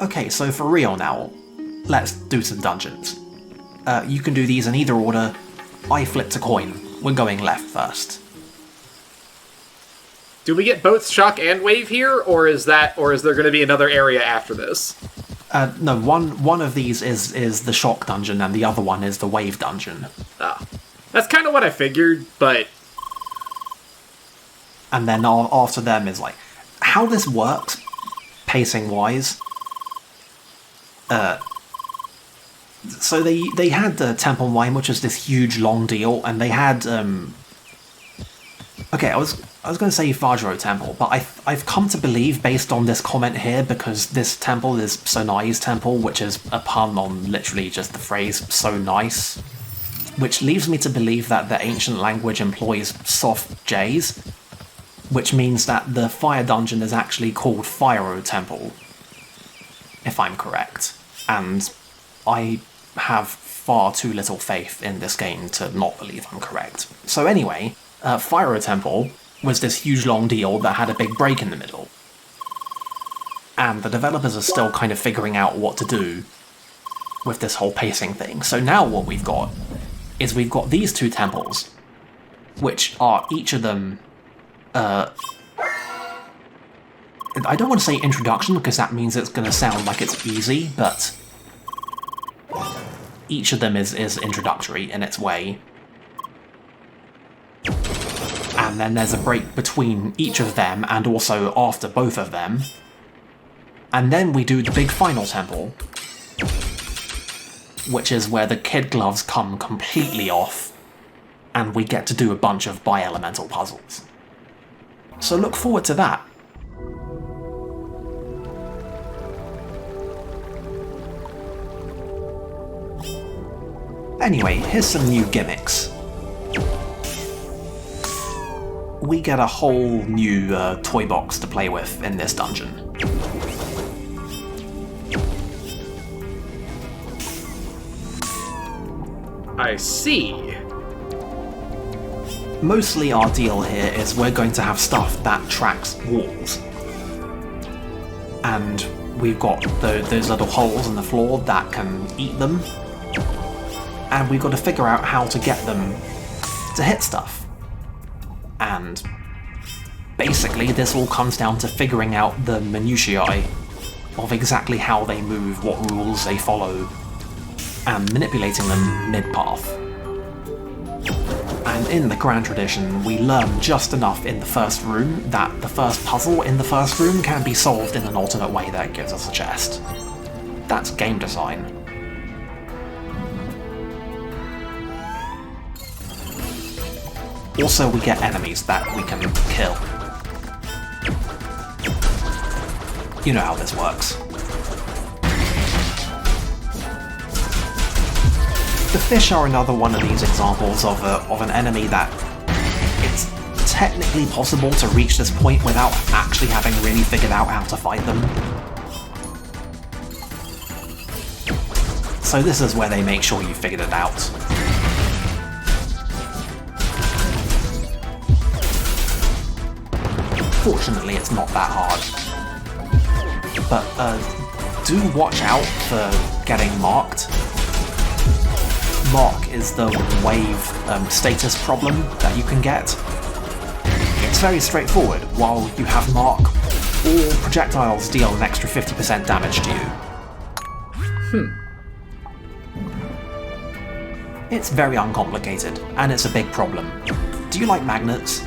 Okay, so for real now, let's do some dungeons. You can do these in either order. I flipped a coin. We're going left first. Do we get both shock and wave here, or is there going to be another area after this? No, one of these is the shock dungeon, and the other one is the wave dungeon. Ah, that's kind of what I figured, but... And then after them is like... How this works, pacing-wise... So they had the Temple Mine, which is this huge, long deal, and they had... Okay, I was going to say Fajro Temple, but I've come to believe, based on this comment here, because this temple is Sonai's temple, which is a pun on literally just the phrase "so nice," which leaves me to believe that the ancient language employs soft J's, which means that the fire dungeon is actually called Fyro Temple, if I'm correct. And I have far too little faith in this game to not believe I'm correct. So anyway... Fyro Temple was this huge long deal that had a big break in the middle. And the developers are still kind of figuring out what to do with this whole pacing thing. So now what we've got is we've got these two temples, which are each of them... I don't want to say introduction, because that means it's going to sound like it's easy, but... Each of them is introductory in its way. And then there's a break between each of them, and also after both of them. And then we do the big final temple, which is where the kid gloves come completely off, and we get to do a bunch of bi-elemental puzzles. So look forward to that. Anyway, here's some new gimmicks. We get a whole new toy box to play with in this dungeon. I see. Mostly our deal here is we're going to have stuff that tracks walls. And we've got those little holes in the floor that can eat them. And we've got to figure out how to get them to hit stuff. And basically this all comes down to figuring out the minutiae of exactly how they move, what rules they follow, and manipulating them mid-path. And in the grand tradition, we learn just enough in the first room that the first puzzle in the first room can be solved in an alternate way that gives us a chest. That's game design. Also, we get enemies that we can kill. You know how this works. The fish are another one of these examples of an enemy that it's technically possible to reach this point without actually having really figured out how to fight them. So this is where they make sure you figured it out. Fortunately, it's not that hard. But do watch out for getting marked. Mark is the wave status problem that you can get. It's very straightforward. While you have mark, all projectiles deal an extra 50% damage to you. It's very uncomplicated, and it's a big problem. Do you like magnets?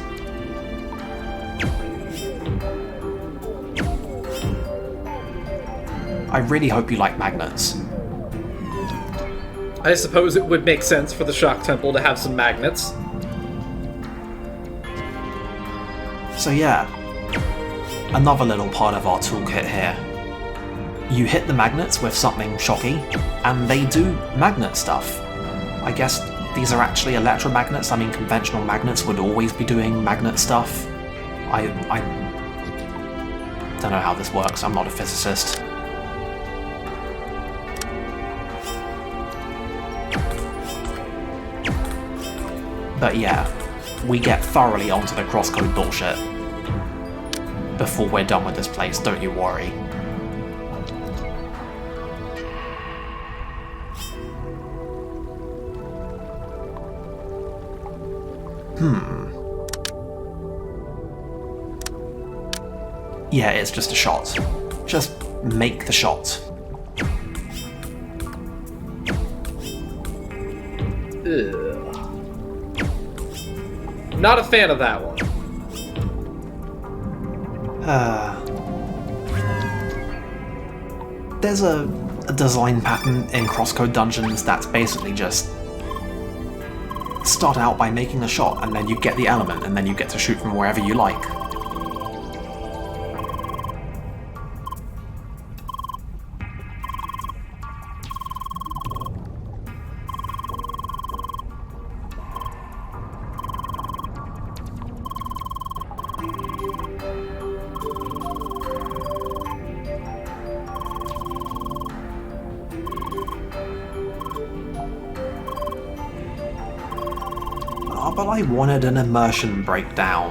I really hope you like magnets. I suppose it would make sense for the Shock Temple to have some magnets. So yeah, another little part of our toolkit here. You hit the magnets with something shocky, and they do magnet stuff. I guess these are actually electromagnets. I mean, conventional magnets would always be doing magnet stuff. I don't know how this works, I'm not a physicist. But yeah, we get thoroughly onto the CrossCode bullshit before we're done with this place, don't you worry. Yeah, it's just a shot. Just make the shot. Ugh. Not a fan of that one. There's a design pattern in CrossCode Dungeons that's basically just start out by making the shot, and then you get the element, and then you get to shoot from wherever you like. But I wanted an immersion breakdown.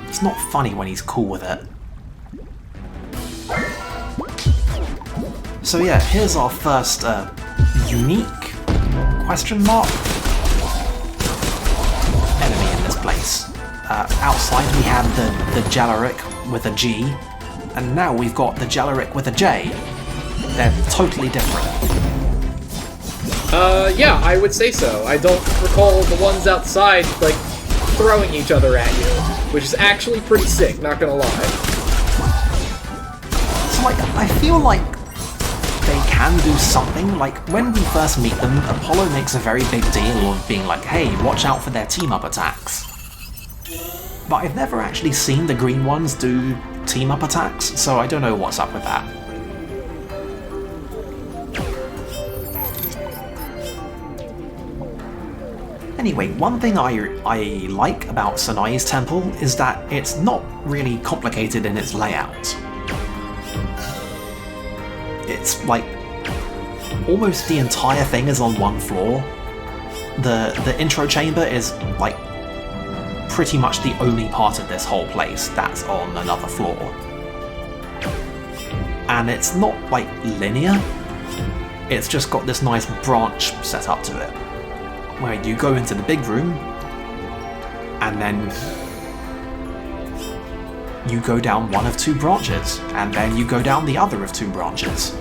It's not funny when he's cool with it. So yeah, here's our first unique question mark enemy in this place. Outside we had the Jalaric with a G, and now we've got the Jalaric with a J. They're totally different. Yeah, I would say so. I don't recall the ones outside, like, throwing each other at you, which is actually pretty sick, not gonna lie. So, like, I feel like they can do something. Like, when we first meet them, Apollo makes a very big deal of being like, hey, watch out for their team-up attacks. But I've never actually seen the green ones do team-up attacks, so I don't know what's up with that. Anyway, one thing I like about Sanai's temple is that it's not really complicated in its layout. It's like almost the entire thing is on one floor. The intro chamber is like pretty much the only part of this whole place that's on another floor. And it's not like linear, it's just got this nice branch set up to it, where you go into the big room, and then you go down one of two branches, and then you go down the other of two branches.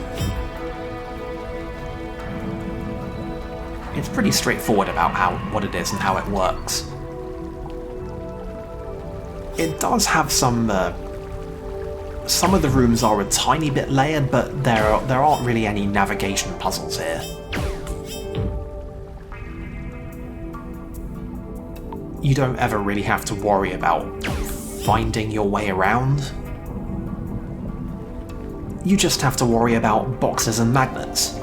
It's pretty straightforward about what it is and how it works. It does have some of the rooms are a tiny bit layered, but there aren't really any navigation puzzles here. You don't ever really have to worry about finding your way around. You just have to worry about boxes and magnets.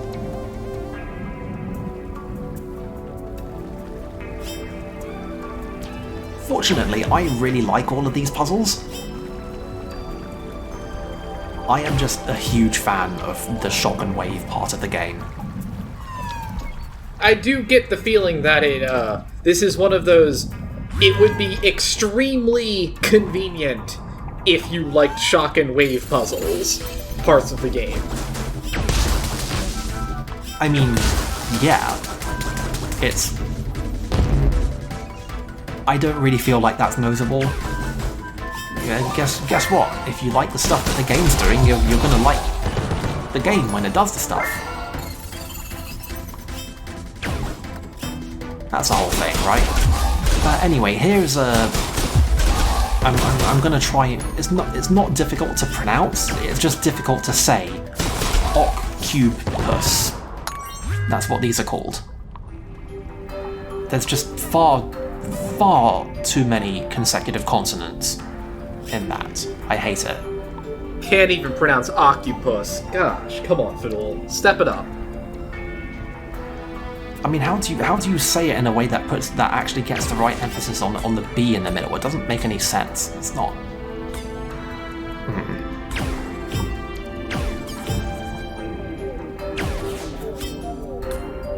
Fortunately, I really like all of these puzzles. I am just a huge fan of the shock and wave part of the game. I do get the feeling that this is one of those. It would be extremely convenient if you liked shock and wave puzzles parts of the game. I mean, yeah, it's... I don't really feel like that's notable. Yeah, guess what? If you like the stuff that the game's doing, you're gonna like the game when it does the stuff. That's the whole thing, right? Anyway, here's a... I'm gonna try... It's not difficult to pronounce, it's just difficult to say. Octopus. That's what these are called. There's just far too many consecutive consonants in that. I hate it. Can't even pronounce octopus. Gosh, come on, Fiddle. Step it up. I mean, how do you say it in a way that actually gets the right emphasis on the B in the middle? It doesn't make any sense. It's not.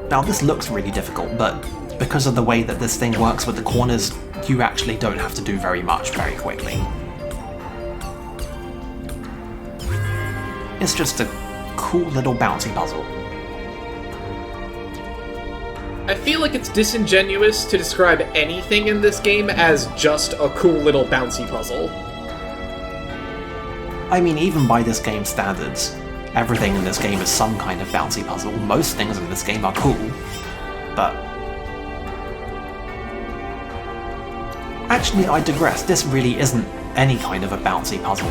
Now this looks really difficult, but because of the way that this thing works with the corners, you actually don't have to do very much very quickly. It's just a cool little bouncy puzzle. I feel like it's disingenuous to describe anything in this game as just a cool little bouncy puzzle. I mean, even by this game's standards, everything in this game is some kind of bouncy puzzle. Most things in this game are cool, but... Actually, I digress. This really isn't any kind of a bouncy puzzle.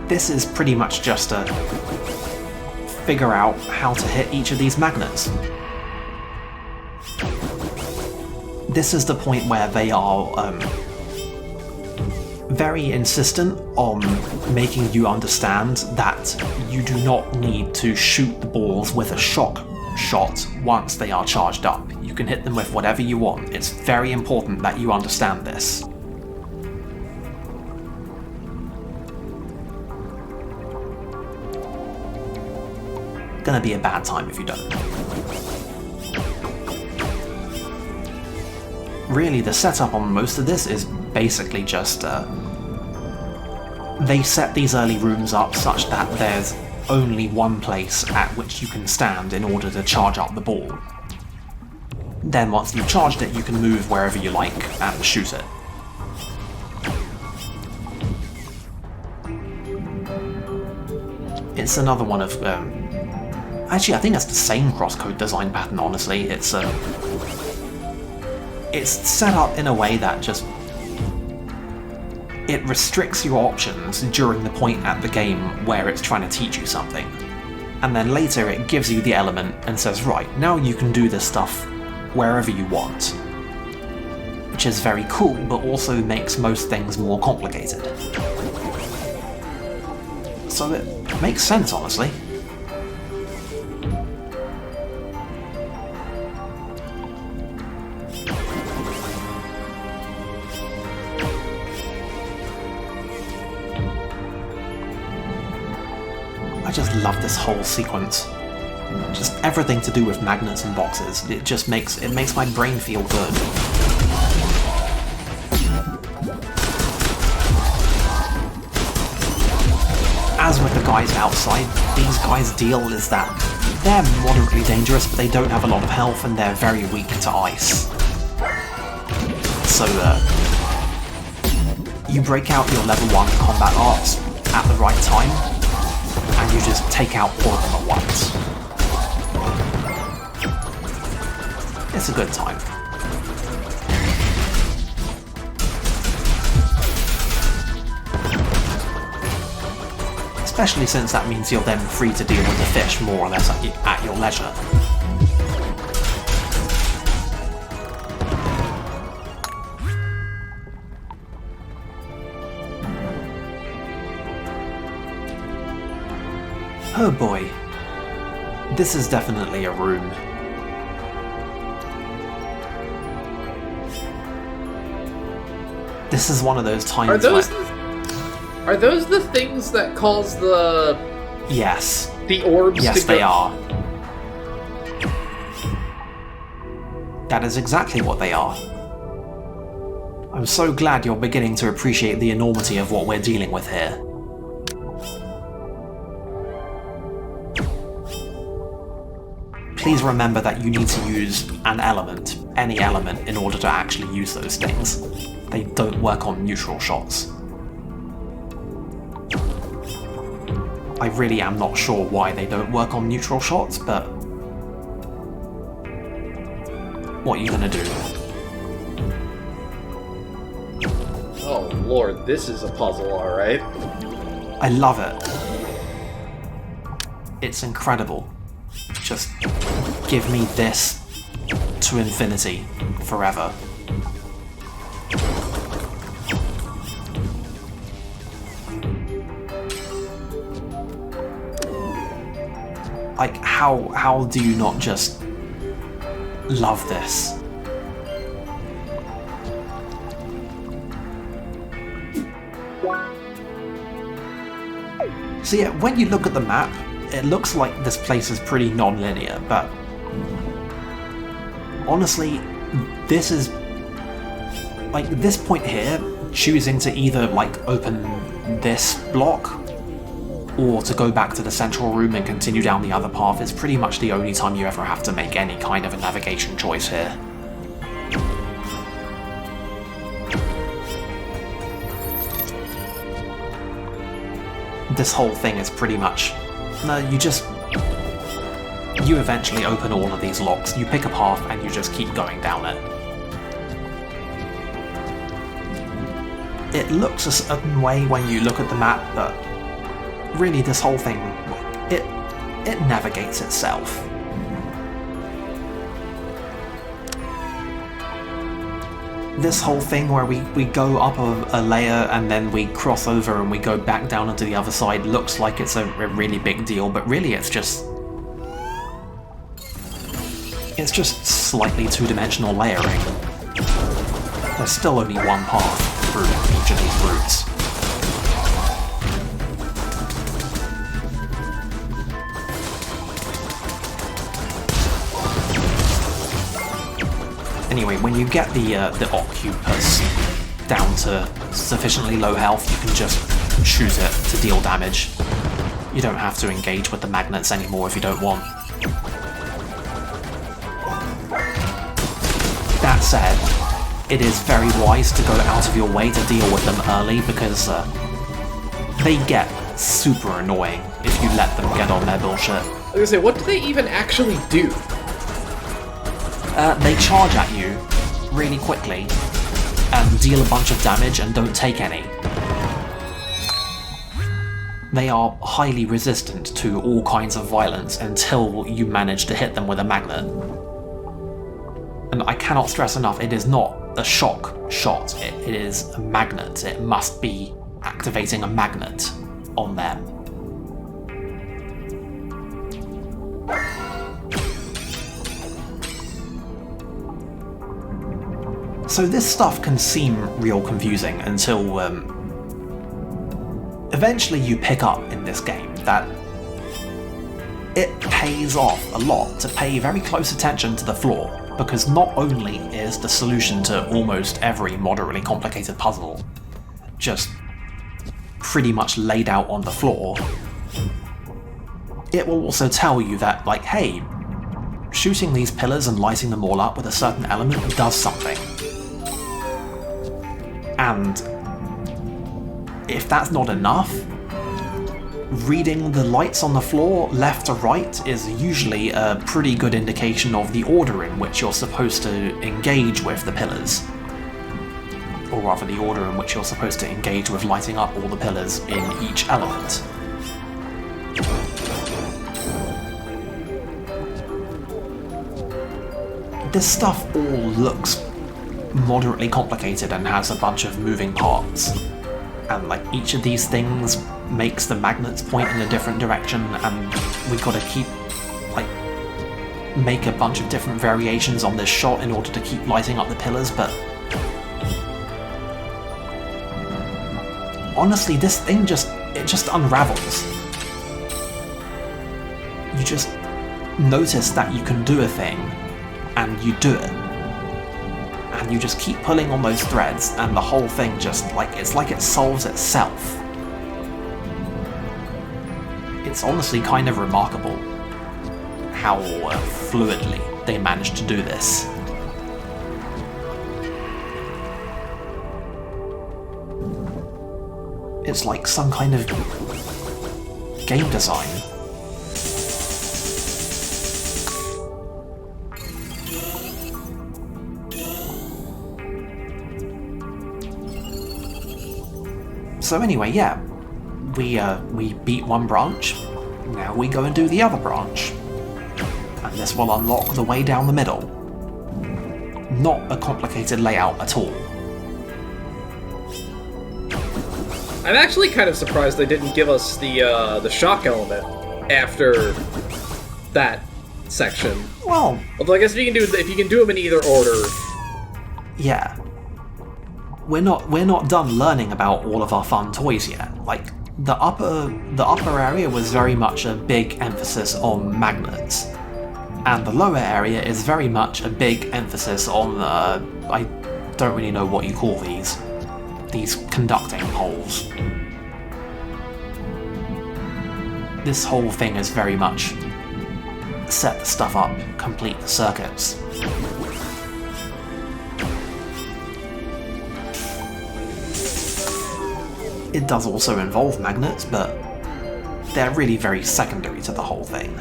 This is pretty much just a figure out how to hit each of these magnets. This is the point where they are very insistent on making you understand that you do not need to shoot the balls with a shock shot once they are charged up. You can hit them with whatever you want. It's very important that you understand this. Gonna be a bad time if you don't. Really, the setup on most of this is basically just they set these early rooms up such that there's only one place at which you can stand in order to charge up the ball. Then once you've charged it, you can move wherever you like and shoot it. It's another one of actually, I think it's the same CrossCode design pattern, honestly. It's set up in a way that just... it restricts your options during the point at the game where it's trying to teach you something. And then later it gives you the element and says, right, now you can do this stuff wherever you want. Which is very cool, but also makes most things more complicated. So it makes sense, honestly. I just love this whole sequence. Just everything to do with magnets and boxes. It just makes my brain feel good. As with the guys outside, these guys' deal is that they're moderately dangerous, but they don't have a lot of health and they're very weak to ice. So you break out your level 1 combat arts at the right time, and you just take out all of them at once. It's a good time. Especially since that means you're then free to deal with the fish more or less at your leisure. Oh boy. This is definitely a room. This is one of those times Are those the things that cause the... Yes. The orbs to go... Yes, they are. That is exactly what they are. I'm so glad you're beginning to appreciate the enormity of what we're dealing with here. Please remember that you need to use an element, any element, in order to actually use those things. They don't work on neutral shots. I really am not sure why they don't work on neutral shots, but... what are you gonna do? Oh lord, this is a puzzle, alright. I love it. It's incredible. Just give me this to infinity, forever. Like, how do you not just love this? So yeah, when you look at the map, it looks like this place is pretty non-linear, but honestly, this is... like, this point here, choosing to either, like, open this block or to go back to the central room and continue down the other path is pretty much the only time you ever have to make any kind of a navigation choice here. This whole thing is pretty much... No, you eventually open all of these locks, you pick a path, and you just keep going down it. It looks a certain way when you look at the map, but really this whole thing, it navigates itself. This whole thing where we go up a layer and then we cross over and we go back down onto the other side looks like it's a really big deal, but really it's just slightly two-dimensional layering. There's still only one path through each of these routes. Anyway, when you get the Occupus down to sufficiently low health, you can just shoot it to deal damage. You don't have to engage with the magnets anymore if you don't want. That said, it is very wise to go out of your way to deal with them early because they get super annoying if you let them get on their bullshit. I was gonna say, what do they even actually do? They charge at you really quickly and deal a bunch of damage and don't take any. They are highly resistant to all kinds of violence until you manage to hit them with a magnet. And I cannot stress enough, it is not a shock shot, it is a magnet. It must be activating a magnet on them. So this stuff can seem real confusing until eventually you pick up in this game that it pays off a lot to pay very close attention to the floor, because not only is the solution to almost every moderately complicated puzzle just pretty much laid out on the floor, it will also tell you that, like, hey, shooting these pillars and lighting them all up with a certain element does something. And if that's not enough, reading the lights on the floor left to right is usually a pretty good indication of the order in which you're supposed to engage with the pillars. Or rather, the order in which you're supposed to engage with lighting up all the pillars in each element. This stuff all looks moderately complicated and has a bunch of moving parts. And like each of these things makes the magnets point in a different direction, and we've got to keep make a bunch of different variations on this shot in order to keep lighting up the pillars, but honestly this thing just unravels. You just notice that you can do a thing and you do it. And you just keep pulling on those threads, and the whole thing just, it's like it solves itself. It's honestly kind of remarkable how fluidly they managed to do this. It's like some kind of game design. So anyway, yeah, we beat one branch, now we go and do the other branch. And this will unlock the way down the middle. Not a complicated layout at all. I'm actually kind of surprised they didn't give us the shock element after that section. Well, although I guess if you can do them in either order. Yeah. We're not done learning about all of our fun toys yet. Like, the upper area was very much a big emphasis on magnets, and the lower area is very much a big emphasis on I don't really know what you call these conducting poles. this whole thing is very much set the stuff up, complete the circuits. It does also involve magnets, but they're really very secondary to the whole thing.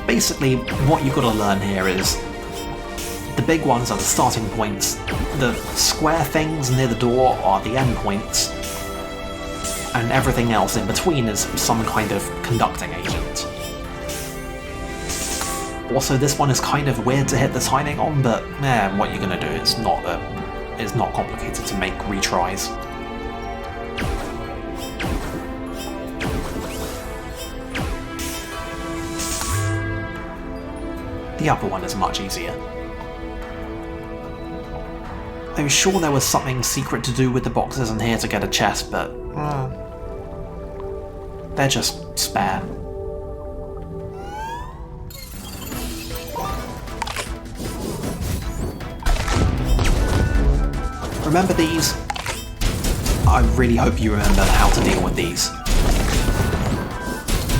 Basically, what you've got to learn here is the big ones are the starting points, the square things near the door are the end points, and everything else in between is some kind of conducting agent. Also, this one is kind of weird to hit the timing on, but what you're gonna do, it's not complicated to make retries. The upper one is much easier. I was sure there was something secret to do with the boxes in here to get a chest, but they're just spare. Remember these? I really hope you remember how to deal with these.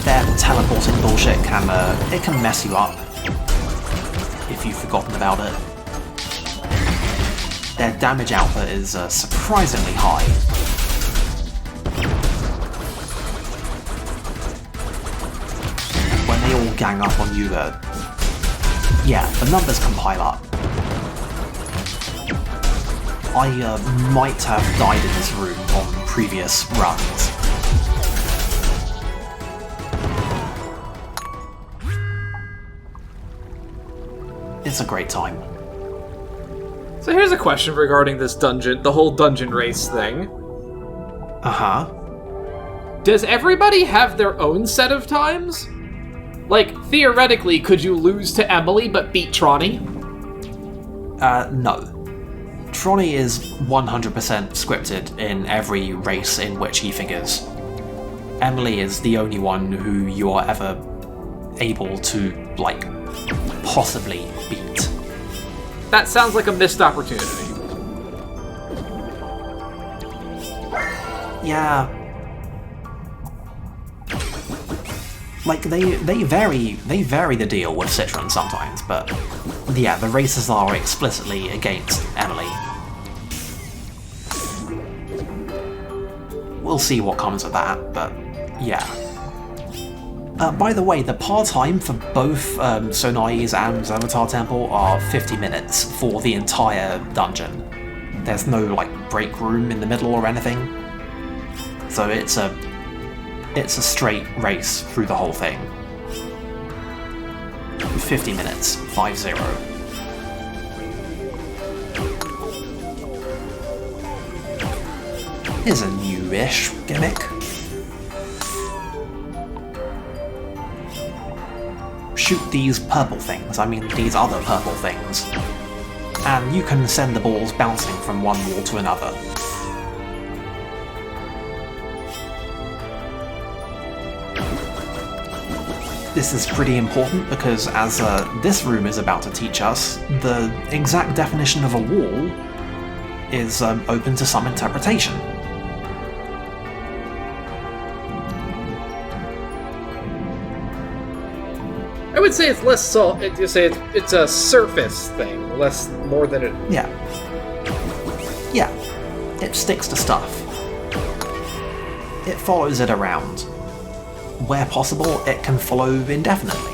Their teleporting bullshit can mess you up if you've forgotten about it. Their damage output is surprisingly high. When they all gang up on you, yeah, the numbers can pile up. I might have died in this room on previous runs. It's a great time. So here's a question regarding this dungeon, the whole dungeon race thing. Uh-huh. Does everybody have their own set of times? Like, theoretically, could you lose to Emily but beat Tronny? No. Tronny is 100% scripted in every race in which he figures. Emily is the only one who you are ever able to, like, possibly beat. That sounds like a missed opportunity. Yeah. Like, they vary the deal with Citron sometimes, but yeah, the races are explicitly against Emily. We'll see what comes of that, but yeah. By the way, the par time for both Sonai's and Xanatar Temple are 50 minutes for the entire dungeon. There's no, like, break room in the middle or anything. So it's a straight race through the whole thing. 50 minutes, 5-0. Here's a new-ish gimmick. Shoot these purple things, I mean these other purple things, and you can send the balls bouncing from one wall to another. This is pretty important because, as this room is about to teach us, the exact definition of a wall is open to some interpretation. I would say it's less salt. You say it's a surface thing, less more than it. Yeah. Yeah. It sticks to stuff. It follows it around. Where possible, it can follow indefinitely.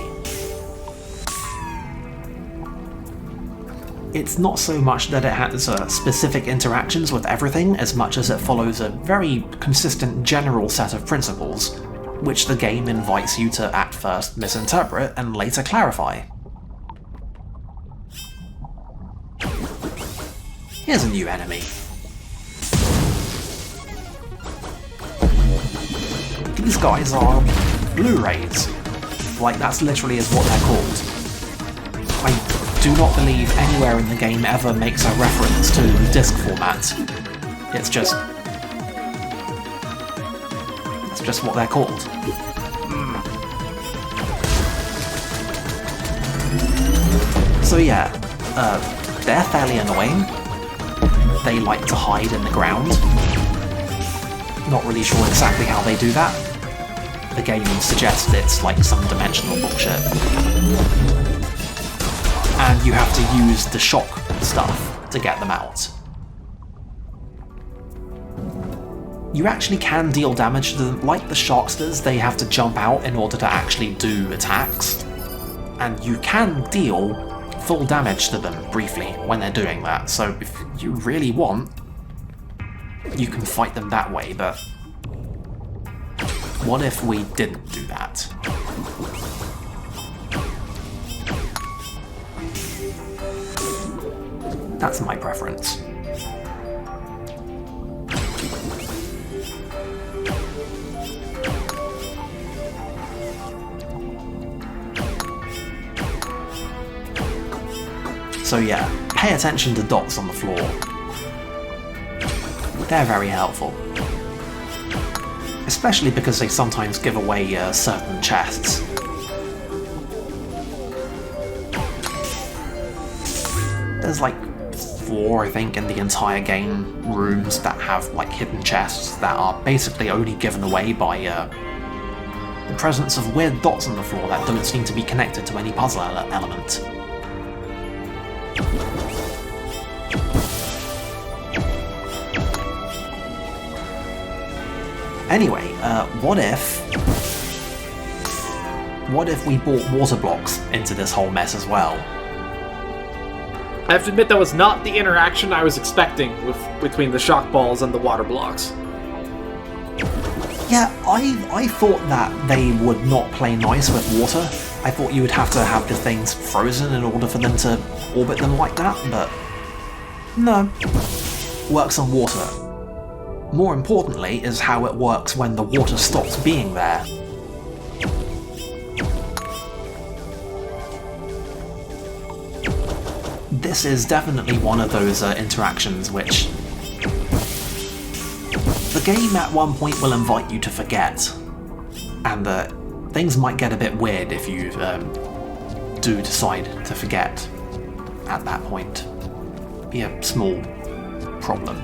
It's not so much that it has specific interactions with everything as much as it follows a very consistent general set of principles, which the game invites you to at first misinterpret and later clarify. Here's a new enemy. These guys are Blu-rays. Like, that's literally is what they're called. I do not believe anywhere in the game ever makes a reference to disc format. It's just what they're called. So yeah, they're fairly annoying. they like to hide in the ground. Not really sure exactly how they do that. The game suggests it's like some dimensional bullshit. And you have to use the shock stuff to get them out. You actually can deal damage to them. Like the Sharksters, they have to jump out in order to actually do attacks. And you can deal full damage to them briefly when they're doing that, so if you really want, you can fight them that way, but what if we didn't do that? That's my preference. So yeah, pay attention to dots on the floor. They're very helpful. Especially because they sometimes give away certain chests. There's like 4, I think, in the entire game, rooms that have like hidden chests that are basically only given away by the presence of weird dots on the floor that don't seem to be connected to any puzzle element. Anyway, what if we brought water blocks into this whole mess as well? I have to admit that was not the interaction I was expecting between the shock balls and the water blocks. Yeah, I thought that they would not play nice with water. I thought you would have to have the things frozen in order for them to orbit them like that, but no. Works on water. More importantly is how it works when the water stops being there. This is definitely one of those interactions which the game at one point will invite you to forget, and things might get a bit weird if you do decide to forget at that point. Be a small problem.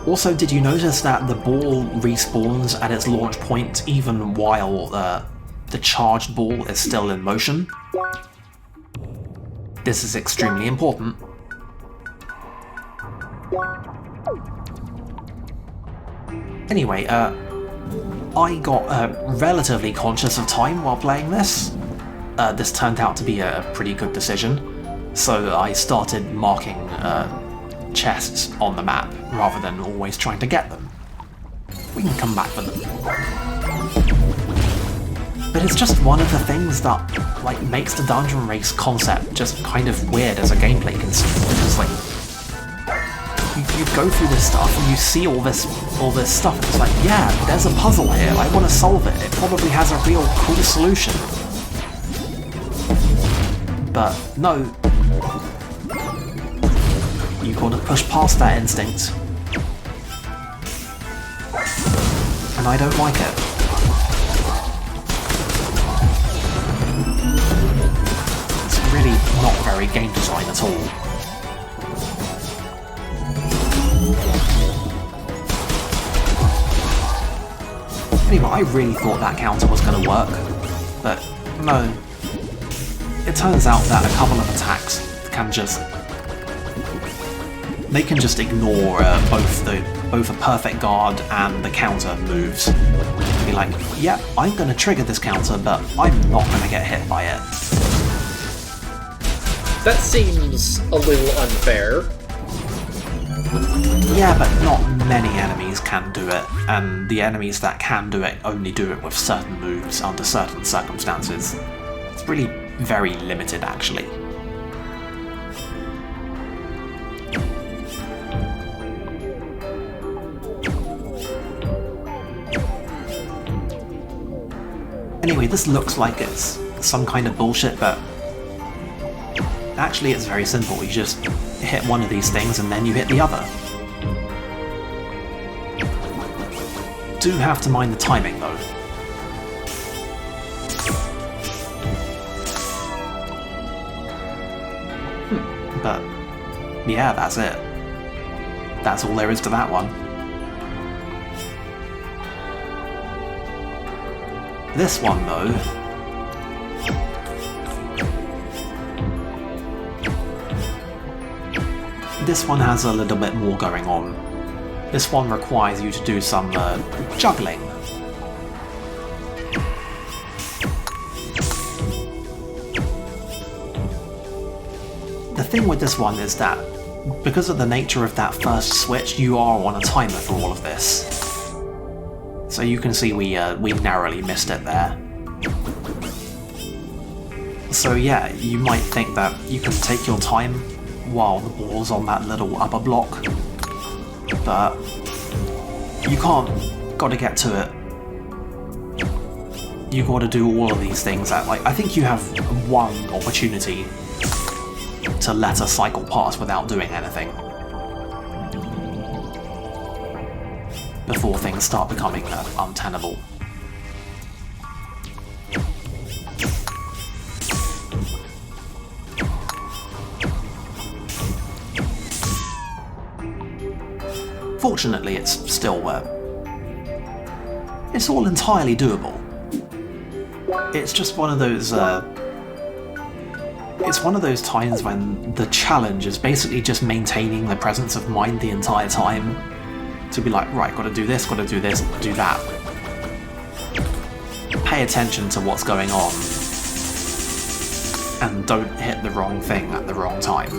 Also, did you notice that the ball respawns at its launch point even while the charged ball is still in motion? This is extremely important. Anyway, I got relatively conscious of time while playing this. This turned out to be a pretty good decision, so I started marking chests on the map rather than always trying to get them. We can come back for them. But it's just one of the things that like makes the dungeon race concept just kind of weird as a gameplay conceit, because like you go through this stuff and you see all this stuff and it's like, yeah, there's a puzzle here, I want to solve it, it probably has a real cool solution. But no, you gotta push past that instinct. And I don't like it. It's really not very game design at all. Anyway, I really thought that counter was gonna work, but no. It turns out that a couple of attacks can just ignore both a perfect guard and the counter moves. Be like, yep, I'm gonna trigger this counter, but I'm not gonna get hit by it. That seems a little unfair. Yeah, but not many enemies can do it, and the enemies that can do it only do it with certain moves under certain circumstances. It's really very limited, actually. Anyway, this looks like it's some kind of bullshit, but actually it's very simple. You just hit one of these things and then you hit the other. Do have to mind the timing though. But yeah, that's it. That's all there is to that one. This one, though, this one has a little bit more going on. This one requires you to do some juggling. The thing with this one is that, because of the nature of that first switch, you are on a timer for all of this. So you can see we narrowly missed it there. So yeah, you might think that you can take your time while the ball's on that little upper block, but you can't. Gotta get to it. You gotta do all of these things at, like, I think you have one opportunity to let a cycle pass without doing anything before things start becoming untenable. Fortunately, it's still it's all entirely doable. It's just one of those it's one of those times when the challenge is basically just maintaining the presence of mind the entire time. To be like, right, gotta do this, do that. Pay attention to what's going on, and don't hit the wrong thing at the wrong time.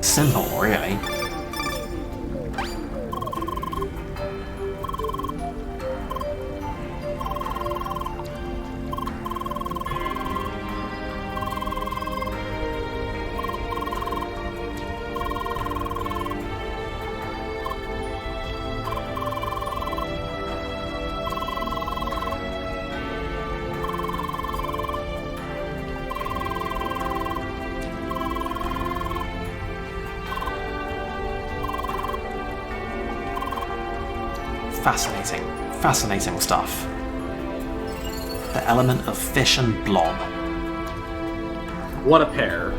Simple, really. Fascinating stuff. The element of fish and blob. What a pair.